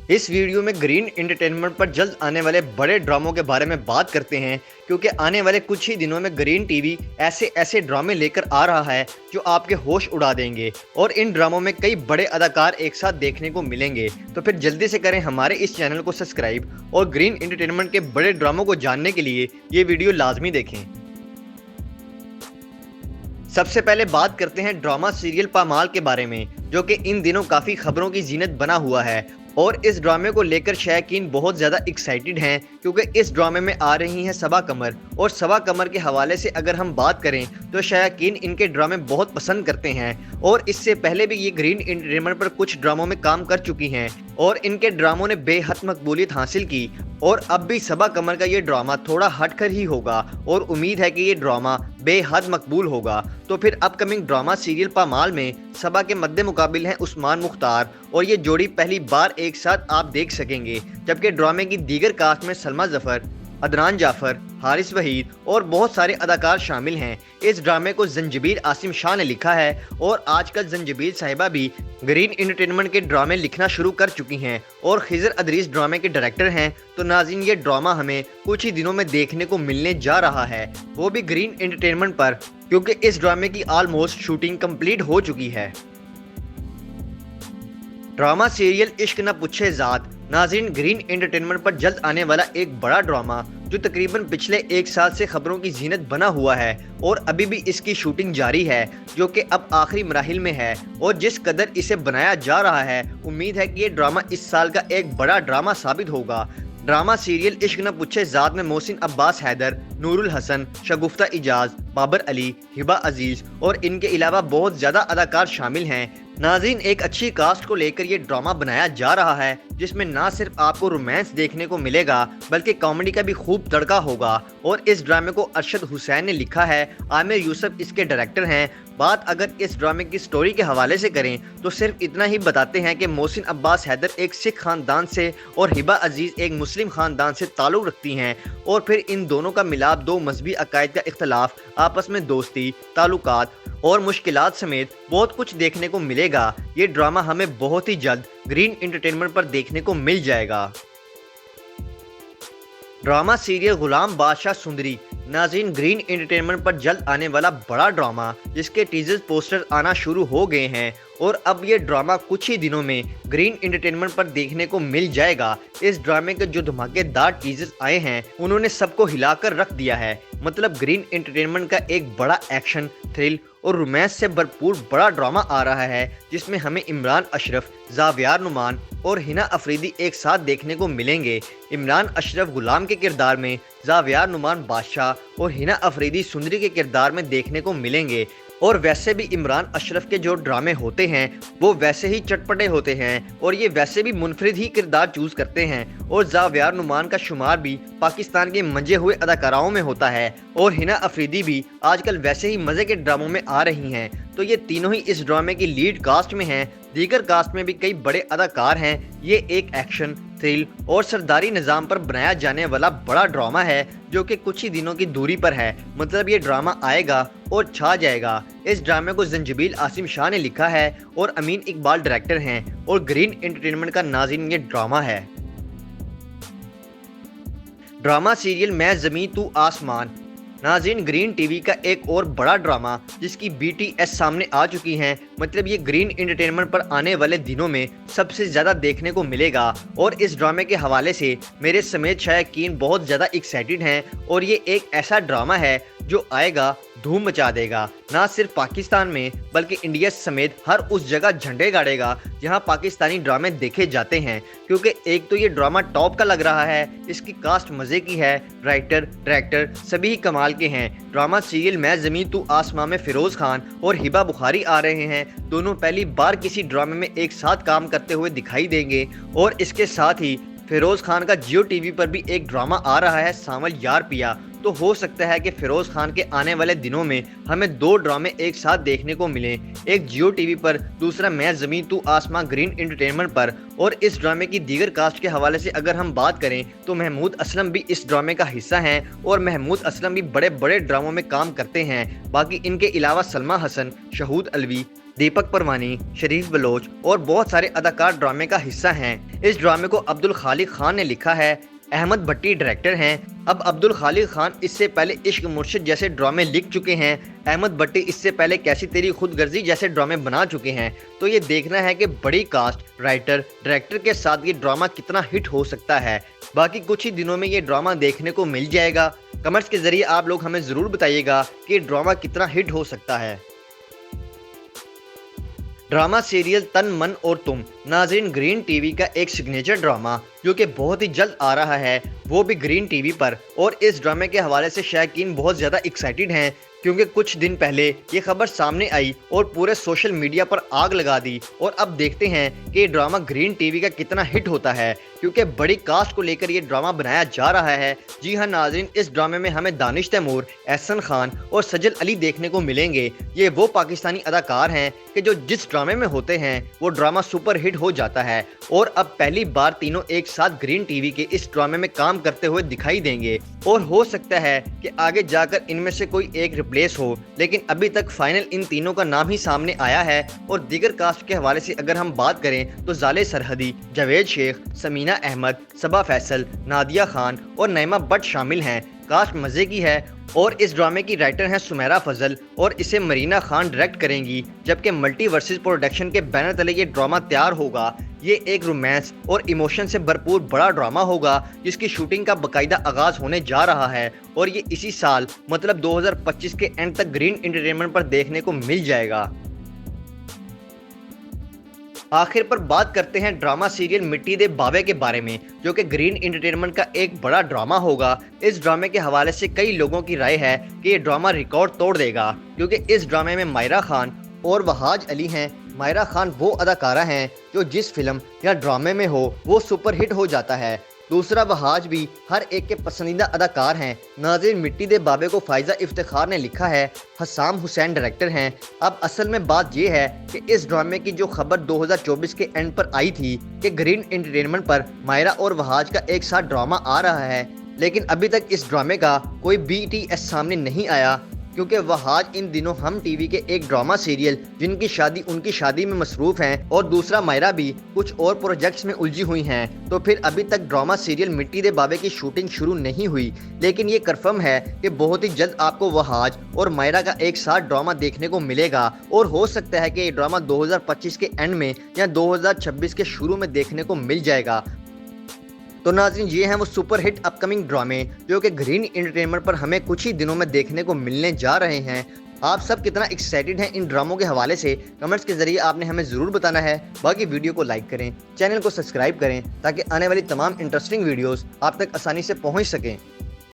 इस वीडियो में green entertainment पर जल्द आने वाले बड़े ड्रामों के बारे में बात करते हैं, क्योंकि आने वाले कुछ ही दिनों में ग्रीन टीवी ऐसे ऐसे ड्रामे लेकर आ रहा है जो आपके होश उड़ा देंगे और इन ड्रामों में कई बड़े अदाकार एक साथ देखने को मिलेंगे। तो फिर जल्दी से करें हमारे इस चैनल को सब्सक्राइब और ग्रीन एंटरटेनमेंट के बड़े ड्रामों को जानने के लिए ये वीडियो लाजमी देखें। सबसे पहले बात करते हैं ड्रामा सीरियल पामाल के बारे में, जो कि इन दिनों काफ़ी खबरों की जीनत बना हुआ है और इस ड्रामे को लेकर शायकीन बहुत ज़्यादा एक्साइटेड हैं, क्योंकि इस ड्रामे में आ रही हैं सबा कमर। और सबा कमर के हवाले से अगर हम बात करें तो शायकीन इनके ड्रामे बहुत पसंद करते हैं और इससे पहले भी ये ग्रीन एंटरटेनमेंट पर कुछ ड्रामों में काम कर चुकी हैं और इनके ड्रामों ने बेहद मकबूलियत हासिल की। और अब भी सबा कमर का ये ड्रामा थोड़ा हटकर ही होगा और उम्मीद है कि ये ड्रामा बेहद मकबूल होगा। तो फिर अपकमिंग ड्रामा सीरियल पामाल में सबा के मद्दे मुकाबिल हैं उस्मान मुख्तार और ये जोड़ी पहली बार एक साथ आप देख सकेंगे, जबकि ड्रामे की दीगर कास्ट में सलमा जफर, अदनान जाफर, हारिस वहीद और बहुत सारे अदाकार शामिल हैं। इस ड्रामे को जंजीबील आसिम शाह ने लिखा है और आजकल जंजीबील साहिबा भी ग्रीन एंटरटेनमेंट के ड्रामे लिखना शुरू कर चुकी हैं और खिजर अदरीस ड्रामे के डायरेक्टर हैं। तो नाज़रीन, ये ड्रामा हमें कुछ ही दिनों में देखने को मिलने जा रहा है, वो भी ग्रीन एंटरटेनमेंट पर, क्योंकि इस ड्रामे की ऑलमोस्ट शूटिंग कंप्लीट हो चुकी है। ड्रामा सीरियल इश्क न पूछे ज़ात। नाज़रीन, ग्रीन एंटरटेनमेंट पर जल्द आने वाला एक बड़ा ड्रामा जो तकरीबन पिछले एक साल से खबरों की जीनत बना हुआ है और अभी भी इसकी शूटिंग जारी है, जो कि अब आखिरी मराहिल में है। और जिस कदर इसे बनाया जा रहा है, उम्मीद है कि ये ड्रामा इस साल का एक बड़ा ड्रामा साबित होगा। ड्रामा सीरियल इश्क न पूछे ज़ात में मोहसिन अब्बास हैदर, नूरुल हसन, शगुफ्ता इजाज, बाबर अली, हिबा अजीज और इनके अलावा बहुत ज़्यादा अदाकार शामिल हैं। नाज़रीन, एक अच्छी कास्ट को लेकर ये ड्रामा बनाया जा रहा है, जिसमें ना सिर्फ आपको रोमांस देखने को मिलेगा बल्कि कॉमेडी का भी खूब तड़का होगा। और इस ड्रामे को अरशद हुसैन ने लिखा है, आमिर यूसुफ इसके डायरेक्टर हैं। बात अगर इस ड्रामे की स्टोरी के हवाले से करें तो सिर्फ इतना ही बताते हैं कि मोहसिन अब्बास हैदर एक सिख खानदान से और हिबा अजीज़ एक मुस्लिम खानदान से ताल्लुक़ रखती हैं और फिर इन दोनों का मिलाप दो मजहबी अकायद का इख्तलाफ, आपस में दोस्ती, ताल्लुकात और मुश्किलात समेत बहुत कुछ देखने को मिलेगा। ये ड्रामा हमें बहुत ही जल्द ग्रीन एंटरटेनमेंट पर देखने को मिल जाएगा। ड्रामा सीरियल गुलाम बादशाह सुंदरी। नाज़रीन, ग्रीन एंटरटेनमेंट पर जल्द आने वाला बड़ा ड्रामा जिसके टीजर्स पोस्टर आना शुरू हो गए हैं और अब ये ड्रामा कुछ ही दिनों में ग्रीन एंटरटेनमेंट पर देखने को मिल जाएगा। इस ड्रामे के जो धमाकेदार टीजर्स आए हैं उन्होंने सबको हिलाकर रख दिया है। मतलब ग्रीन एंटरटेनमेंट का एक बड़ा एक्शन, थ्रिल और रोमांस से भरपूर बड़ा ड्रामा आ रहा है, जिसमें हमें इमरान अशरफ, ज़ावियार नुमान और हिना अफरीदी एक साथ देखने को मिलेंगे। इमरान अशरफ गुलाम के किरदार में, ज़ावियार नुमान बादशाह और हिना अफरीदी सुंदरी के किरदार में देखने को मिलेंगे। और वैसे भी इमरान अशरफ के जो ड्रामे होते हैं वो वैसे ही चटपटे होते हैं और ये वैसे भी मुनफरिद ही किरदार चूज करते हैं। और ज़ावियार नुमान का शुमार भी पाकिस्तान के मंजे हुए अदाकाराओं में होता है और हिना अफरीदी भी आजकल वैसे ही मज़े के ड्रामों में आ रही हैं। तो ये तीनों ही इस ड्रामे की लीड कास्ट में हैं। दीगर कास्ट में भी कई बड़े अदाकार हैं। ये एक एक्शन, थ्रिल और सरदारी निज़ाम पर बनाया जाने वाला बड़ा ड्रामा है, जो कि कुछ ही दिनों की दूरी पर है। मतलब ये ड्रामा आएगा और छा जाएगा। इस ड्रामे को जंजीबील आसिम शाह ने लिखा है और अमीन इकबाल डायरेक्टर हैं और ग्रीन एंटरटेनमेंट का नाज़रीन ये ड्रामा है। ड्रामा सीरियल मैं ज़मीं तू आसमान। नाज़रीन, ग्रीन टीवी का एक और बड़ा ड्रामा जिसकी BTS सामने आ चुकी हैं, मतलब ये ग्रीन एंटरटेनमेंट पर आने वाले दिनों में सबसे ज़्यादा देखने को मिलेगा। और इस ड्रामे के हवाले से मेरे समेत शायकीन बहुत ज़्यादा एक्साइटेड हैं और ये एक ऐसा ड्रामा है जो आएगा धूम मचा देगा, ना सिर्फ पाकिस्तान में बल्कि इंडिया समेत हर उस जगह झंडे गाड़ेगा जहां पाकिस्तानी ड्रामे देखे जाते हैं। क्योंकि एक तो ये ड्रामा टॉप का लग रहा है, इसकी कास्ट मज़े की है, राइटर डायरेक्टर सभी कमाल के हैं। ड्रामा सीरियल मैं ज़मीं तू आसमां में फ़िरोज़ खान और हिबा बुखारी आ रहे हैं। दोनों पहली बार किसी ड्रामे में एक साथ काम करते हुए दिखाई देंगे। और इसके साथ ही फ़िरोज़ खान का जियो टीवी पर भी एक ड्रामा आ रहा है, सांवल यार पिया। तो हो सकता है कि फ़िरोज़ खान के आने वाले दिनों में हमें दो ड्रामे एक साथ देखने को मिलें, एक जियो टीवी पर, दूसरा मैं ज़मीं तू आसमां ग्रीन एंटरटेनमेंट पर। और इस ड्रामे की दीगर कास्ट के हवाले से अगर हम बात करें तो महमूद असलम भी इस ड्रामे का हिस्सा हैं और महमूद असलम भी बड़े बड़े ड्रामों में काम करते हैं। बाकी इनके अलावा सलमा हसन, शहूद अलवी, दीपक परवानी, शरीफ बलोच और बहुत सारे अदाकार ड्रामे का हिस्सा हैं। इस ड्रामे को अब्दुल खालिक खान ने लिखा है। अहमद भट्टी डायरेक्टर हैं। अब अब्दुल खालिक खान इससे पहले इश्क मुर्शिद जैसे ड्रामे लिख चुके हैं। अहमद भट्टी इससे पहले कैसी तेरी खुदगर्जी जैसे ड्रामे बना चुके हैं। तो ये देखना है कि बड़ी कास्ट, राइटर, डायरेक्टर के साथ ये ड्रामा कितना हिट हो सकता है। बाकी कुछ ही दिनों में ये ड्रामा देखने को मिल जाएगा। कमेंट्स के जरिए आप लोग हमें ज़रूर बताइएगा कि ये ड्रामा कितना हिट हो सकता है। ड्रामा सीरियल तन मन और तुम नाज़रीन ग्रीन टीवी का एक सिग्नेचर ड्रामा जो कि बहुत ही जल्द आ रहा है, वो भी ग्रीन टीवी पर। और इस ड्रामे के हवाले से शायकीन बहुत ज़्यादा एक्साइटेड हैं क्योंकि कुछ दिन पहले ये खबर सामने आई और पूरे सोशल मीडिया पर आग लगा दी। और अब देखते हैं कि ये ड्रामा ग्रीन टीवी का कितना हिट होता है क्योंकि बड़ी कास्ट को लेकर ये ड्रामा बनाया जा रहा है। जी हाँ नाज़रीन, इस ड्रामे में हमें दानिश तैमूर, एहसन खान और सजल अली देखने को मिलेंगे। ये वो पाकिस्तानी अदाकार हैं कि जो जिस ड्रामे में होते हैं वो ड्रामा सुपर हिट हो जाता है। और अब पहली बार तीनों एक साथ ग्रीन टीवी के इस ड्रामे में काम करते हुए दिखाई देंगे। और हो सकता है कि आगे जाकर इनमें से कोई एक रिप्लेस हो, लेकिन अभी तक फाइनल इन तीनों का नाम ही सामने आया है। और दीगर कास्ट के हवाले से अगर हम बात करें तो जाले सरहदी, जावेद शेख, समीना अहमद, सबा फैसल, नादिया खान और नईमा भट्ट शामिल हैं। कास्ट मज़े की है। और इस ड्रामे की राइटर हैं सुमेरा फजल और इसे मरीना खान डायरेक्ट करेंगी, जबकि मल्टीवर्सेस प्रोडक्शन के बैनर तले ये ड्रामा तैयार होगा। ये एक रोमांस और इमोशन से भरपूर बड़ा ड्रामा होगा जिसकी शूटिंग का बाकायदा आगाज होने जा रहा है और ये इसी साल मतलब 2025 के एंड तक ग्रीन एंटरटेनमेंट पर देखने को मिल जाएगा। आखिर पर बात करते हैं ड्रामा सीरियल मिट्टी दे बावे के बारे में, जो कि ग्रीन एंटरटेनमेंट का एक बड़ा ड्रामा होगा। इस ड्रामे के हवाले से कई लोगों की राय है कि ये ड्रामा रिकॉर्ड तोड़ देगा क्योंकि इस ड्रामे में मायरा खान और वहाज अली हैं। मायरा खान वो अदाकारा हैं जो जिस फिल्म या ड्रामे में हो वो सुपर हिट हो जाता है। दूसरा वहाज भी हर एक के पसंदीदा अदाकार हैं। नाज़रीन मिट्टी दे बाबे को फायजा इफ्तिखार ने लिखा है, हसाम हुसैन डायरेक्टर हैं। अब असल में बात यह है कि इस ड्रामे की जो खबर 2024 के एंड पर आई थी कि ग्रीन एंटरटेनमेंट पर मायरा और वहाज का एक साथ ड्रामा आ रहा है, लेकिन अभी तक इस ड्रामे का कोई BTS सामने नहीं आया क्योंकि वहाज इन दिनों हम टीवी के एक ड्रामा सीरियल जिनकी शादी उनकी शादी में मसरूफ हैं और दूसरा मायरा भी कुछ और प्रोजेक्ट्स में उलझी हुई हैं। तो फिर अभी तक ड्रामा सीरियल मिट्टी दे बाबे की शूटिंग शुरू नहीं हुई, लेकिन ये कंफर्म है कि बहुत ही जल्द आपको वहाज और मायरा का एक साथ ड्रामा देखने को मिलेगा। और हो सकता है कि ये ड्रामा 2025 के एंड में या 2026 के शुरू में देखने को मिल जाएगा। तो नाज़रीन ये हैं वो सुपर हिट अपकमिंग ड्रामे जो कि ग्रीन एंटरटेनमेंट पर हमें कुछ ही दिनों में देखने को मिलने जा रहे हैं। आप सब कितना एक्साइटेड हैं इन ड्रामों के हवाले से कमेंट्स के जरिए आपने हमें ज़रूर बताना है। बाकी वीडियो को लाइक करें, चैनल को सब्सक्राइब करें ताकि आने वाली तमाम इंटरेस्टिंग वीडियोस आप तक आसानी से पहुंच सकें।